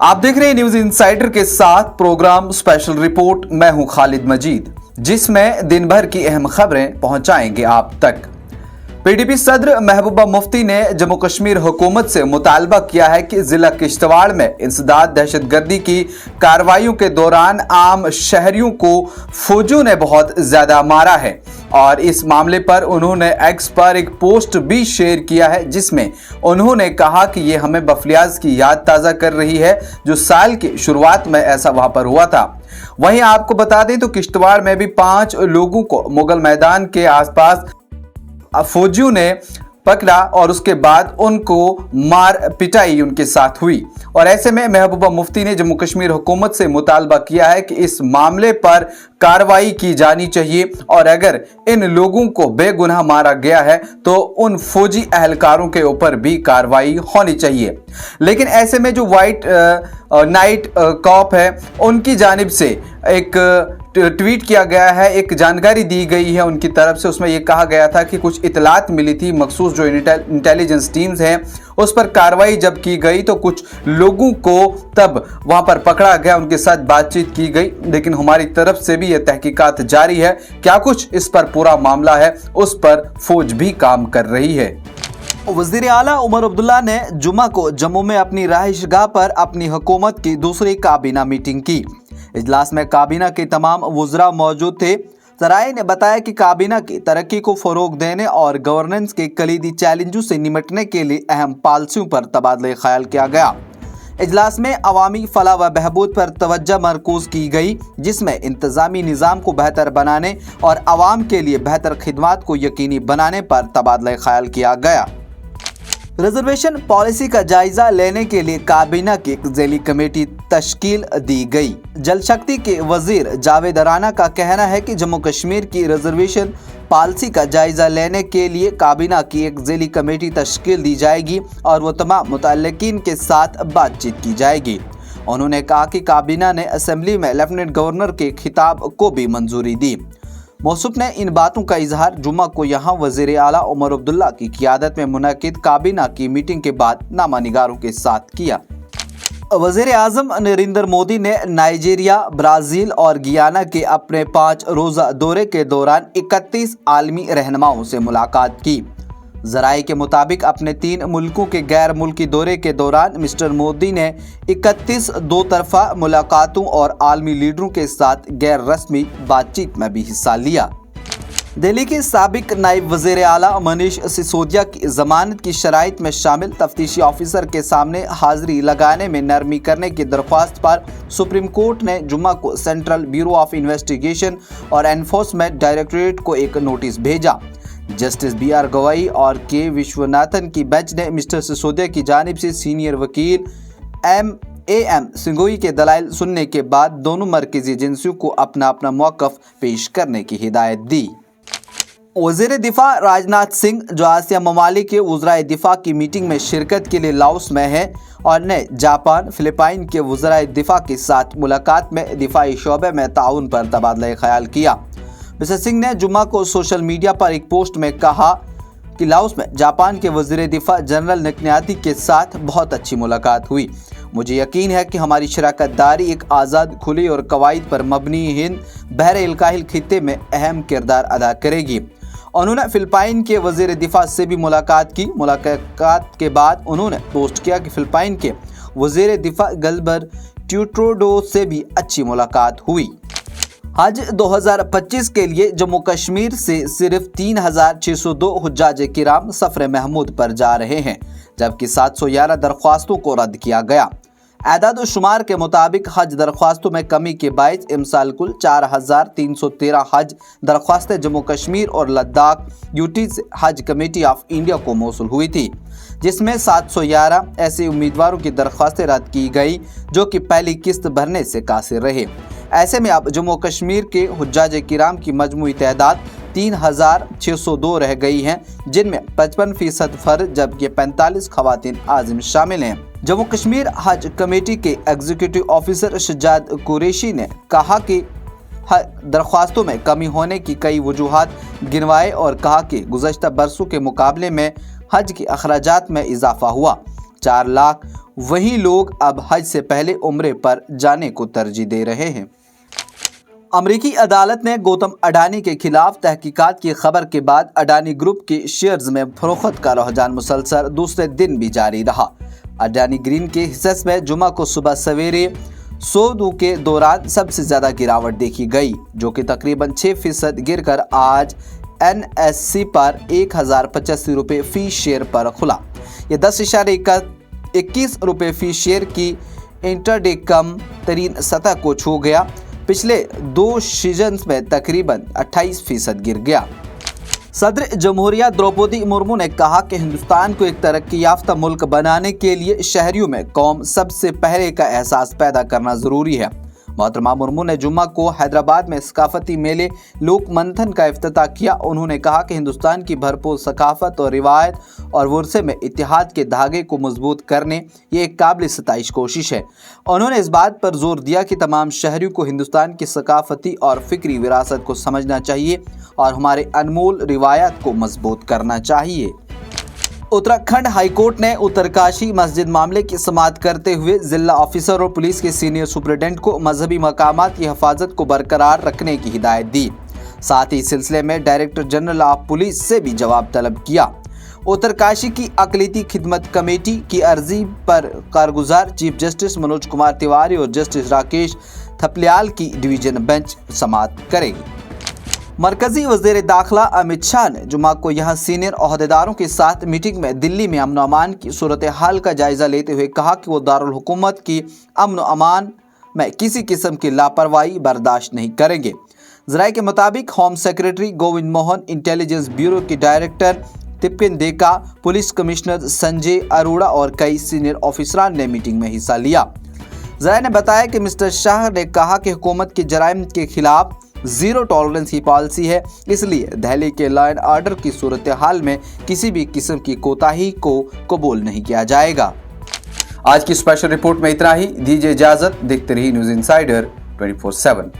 आप देख रहे हैं न्यूज इनसाइडर के साथ प्रोग्राम स्पेशल रिपोर्ट। मैं हूं खालिद मजीद, जिसमें दिन भर की अहम खबरें पहुंचाएंगे आप तक। पीडीपी सदर महबूबा मुफ्ती ने जम्मू कश्मीर हुकूमत से मुतालबा किया है कि जिला किश्तवाड़ में इंसदाद दहशतगर्दी की कार्रवाइयों के दौरान आम शहरियों को फौजियों ने बहुत ज्यादा मारा है और इस मामले पर उन्होंने एक्स पर एक पोस्ट भी शेयर किया है, जिसमें उन्होंने कहा कि ये हमें बफलियाज की याद ताज़ा कर रही है जो साल की शुरुआत में ऐसा वहां पर हुआ था। वहीं आपको बता दें तो किश्तवाड़ में भी 5 लोगों को मुगल मैदान के आसपास फौजियों ने पकड़ा और उसके बाद उनको मार पिटाई उनके साथ हुई। और ऐसे में महबूबा मुफ्ती ने जम्मू कश्मीर हुकूमत से मुतालबा किया है कि इस मामले पर कार्रवाई की जानी चाहिए और अगर इन लोगों को बेगुनाह मारा गया है तो उन फौजी एहलकारों के ऊपर भी कार्रवाई होनी चाहिए। लेकिन ऐसे में जो वाइट नाइट कॉप है उनकी जानिब से एक ट्वीट किया गया है, एक जानकारी दी गई है उनकी तरफ से। उसमें यह कहा गया था कि कुछ इतलात मिली थी, मखसूस जो इंटेलिजेंस टीम्स हैं उस पर कार्रवाई जब की गई तो कुछ लोगों को तब वहां पर पकड़ा गया, उनके साथ बातचीत की गई। लेकिन हमारी तरफ से भी यह तहकीकात जारी है, क्या कुछ इस पर पूरा मामला है उस पर फौज भी काम कर रही है। वज़ीर आला उमर अब्दुल्ला ने जुमा को जम्मू में अपनी रहायशगाह पर अपनी हुकूमत की दूसरी काबीना मीटिंग की। इजलास में काबीना के तमाम वज़रा मौजूद थे। ज़राए ने बताया कि काबीना की तरक्की को फ़रोग देने और गवर्नेंस के कलीदी चैलेंजों से निपटने के लिए अहम पॉलिसियों पर तबादला ख्याल किया गया। इजलास में अवामी फलाह व बहबूद पर तवज्जो मरकूज़ की गई, जिसमें इंतज़ामी निज़ाम को बेहतर बनाने और आवाम के लिए बेहतर खिदमात को यकीनी बनाने पर तबादला ख्याल किया गया। रिजर्वेशन पॉलिसी का जायजा लेने के लिए काबीना की एक ज़ैली कमेटी तश्कील दी गई। जल शक्ति के वजीर जावेद राना का कहना है कि जम्मू कश्मीर की रिजर्वेशन पॉलिसी का जायजा लेने के लिए काबीना की एक ज़ैली कमेटी तश्कील दी जाएगी और वो तमाम मुतल्लिकीन के साथ बातचीत की जाएगी। उन्होंने कहा कि काबीना ने असेंबली में लेफ्टिनेंट गवर्नर के खिताब को भी मंजूरी दी। मौसूफ ने इन बातों का इजहार जुम्मा को यहाँ वज़ीर आला उमर अब्दुल्ला की क़ियादत में मुनक़िद काबीना की मीटिंग के बाद नामानिगारों के साथ किया। वज़ीर आज़म नरेंद्र मोदी ने नाइजीरिया, ब्राज़ील और गियाना के अपने 5 रोज़ा दौरे के दौरान 31 आलमी रहनुमाओं से मुलाकात की। ज़राए के मुताबिक अपने 3 मुल्कों के गैर मुल्की दौरे के दौरान मिस्टर मोदी ने 31 दो तरफ़ा मुलाकातों और आलमी लीडरों के साथ गैर रस्मी बातचीत में भी हिस्सा लिया। दिल्ली के साबिक नायब वज़ीर आला मनीष सिसोदिया की ज़मानत की शराइत में शामिल तफ्तीशी ऑफिसर के सामने हाजिरी लगाने में नरमी करने की दरख्वास्त पर सुप्रीम कोर्ट ने जुम्मा को सेंट्रल ब्यूरो ऑफ इन्वेस्टिगेशन और एनफोर्समेंट डायरेक्टोरेट को एक नोटिस भेजा। जस्टिस BR गवाई और के विश्वनाथन की बेंच ने मिस्टर सिसोदिया की जानिब से सीनियर वकील AM सिंघोई के दलाइल सुनने के बाद दोनों मरकजी एजेंसियों को अपना अपना मौक़िफ़ पेश करने की हिदायत दी। वज़ीर दिफा राजनाथ सिंह जो आसिया ममालिक के वज़राए दिफा की मीटिंग में शिरकत के लिए लाओस में हैं और ने जापान, फिलिपाइन के वज़राए दिफा के साथ मुलाकात में दिफाई शोबे में ताउन पर तबादला ख्याल किया। मिस्टर सिंह ने जुम्मा को सोशल मीडिया पर एक पोस्ट में कहा कि लाओस में जापान के वज़ीर दिफा जनरल निकनियाती के साथ बहुत अच्छी मुलाकात हुई। मुझे यकीन है कि हमारी शराकत दारी एक आज़ाद, खुली और कवायद पर मबनी हिंद बहर इल्काहिल खित्ते में अहम किरदार अदा करेगी। उन्होंने फिलिपाइन के वज़ीर दिफा से भी मुलाकात की। मुलाकात के बाद उन्होंने पोस्ट किया कि फिलिपाइन के वज़ीर दिफा गल्बर ट्यूट्रोडो से भी अच्छी मुलाकात हुई। हज 2025 के लिए जम्मू कश्मीर से सिर्फ 3602 हुज्जाज किराम सफ़र महमूद पर जा रहे हैं, जबकि 711 दरख्वास्तों को रद्द किया गया। आदाद शुमार के मुताबिक हज दरख्वास्तों में कमी के बायस इमसाल कुल 4313 हज दरख्वास्तें जम्मू कश्मीर और लद्दाख यूटी से हज कमेटी ऑफ इंडिया को मौसूल हुई थी, जिसमें 711 ऐसे उम्मीदवारों की दरख्वास्तें रद्द की गई जो कि पहली किस्त भरने से कासिर रहे। ऐसे में अब जम्मू कश्मीर के हुज्जाज किराम की मजमूई तादाद 3602 रह गई हैं, जिनमें 55% फर्द जबकि 45 खवातीन आज़िम शामिल हैं। जम्मू कश्मीर हज कमेटी के एग्जीक्यूटिव ऑफिसर शजाद कुरैशी ने कहा कि दरख्वास्तों में कमी होने की कई वजूहात गिनवाए और कहा कि गुज़श्ता बरसों के मुकाबले में हज के अखराजात में इजाफा हुआ। वहीं लोग अब हज से पहले उम्रे पर जाने को तरजीह दे रहे हैं। अमरीकी अदालत ने गौतम अडानी के खिलाफ तहकीकात की खबर के बाद अडानी ग्रुप के शेयर्स में फरोख्त का रुझान मुसलसल दूसरे दिन भी जारी रहा। अडानी ग्रीन के हिस्से में जुमा को सुबह सवेरे सौदों के दौरान सबसे ज़्यादा गिरावट देखी गई, जो कि तकरीबन 6% गिरकर आज NSE पर 1085 रुपये फी शेयर पर खुला। यह 10.21 रुपये फी शेयर की इंटरडे कम तरीन सतह को छू गया। पिछले 2 सीजन्स में तकरीबन 28% गिर गया। सदर जमहूरिया द्रौपदी मुर्मू ने कहा कि हिंदुस्तान को एक तरक्की याफ्ता मुल्क बनाने के लिए शहरियों में कौम सबसे पहले का एहसास पैदा करना ज़रूरी है। मोहतरमा मुर्मू ने जुम्मा को हैदराबाद में सकाफती मेले लोक मंथन का इफ्तिताह किया। उन्होंने कहा कि हिंदुस्तान की भरपूर सकाफत और रिवायत और वर्से में इत्तेहाद के धागे को मजबूत करने ये एक काबिल सताइश कोशिश है। उन्होंने इस बात पर जोर दिया कि तमाम शहरियों को हिंदुस्तान की सकाफती और फिक्री विरासत को समझना चाहिए और हमारे अनमोल रिवायात को मजबूत करना चाहिए। उत्तराखंड हाईकोर्ट ने उत्तरकाशी मस्जिद मामले की समाअत करते हुए जिला ऑफिसर और पुलिस के सीनियर सुपरिटेंडेंट को मजहबी मकामात की हिफाजत को बरकरार रखने की हिदायत दी। साथ ही इस सिलसिले में डायरेक्टर जनरल ऑफ पुलिस से भी जवाब तलब किया। उत्तरकाशी की अक़लीती खिदमत कमेटी की अर्जी पर कारगुजार चीफ जस्टिस मनोज कुमार तिवारी और जस्टिस राकेश थपलियाल की डिवीजन बेंच समाअत करेगी। मरकजी वज़ीर दाखिला अमित शाह ने जुमा को यहाँ सीनियर ओहदेदारों के साथ मीटिंग में दिल्ली में अमन अमान की सूरत हाल का जायजा लेते हुए कहा कि वो दारुल हुकूमत की अमन अमान में किसी किस्म की लापरवाही बर्दाश्त नहीं करेंगे। ज़राए के मुताबिक home secretary Govind Mohan, intelligence bureau के director Tapan Deka, police commissioner Sanjay Arora और कई सीनियर ऑफिसरान ने मीटिंग में हिस्सा लिया। ज़राए ने बताया कि मिस्टर शाह ने कहा कि हुकूमत के जराइम के खिलाफ ज़ीरो टॉलरेंस की पॉलिसी है, इसलिए दिल्ली के लॉ एंड ऑर्डर की सूरत हाल में किसी भी किस्म की कोताही को कबूल नहीं किया जाएगा। आज की स्पेशल रिपोर्ट में इतना ही। दीजिए इजाजत। देखते रहिए न्यूज़ इनसाइडर 24/7।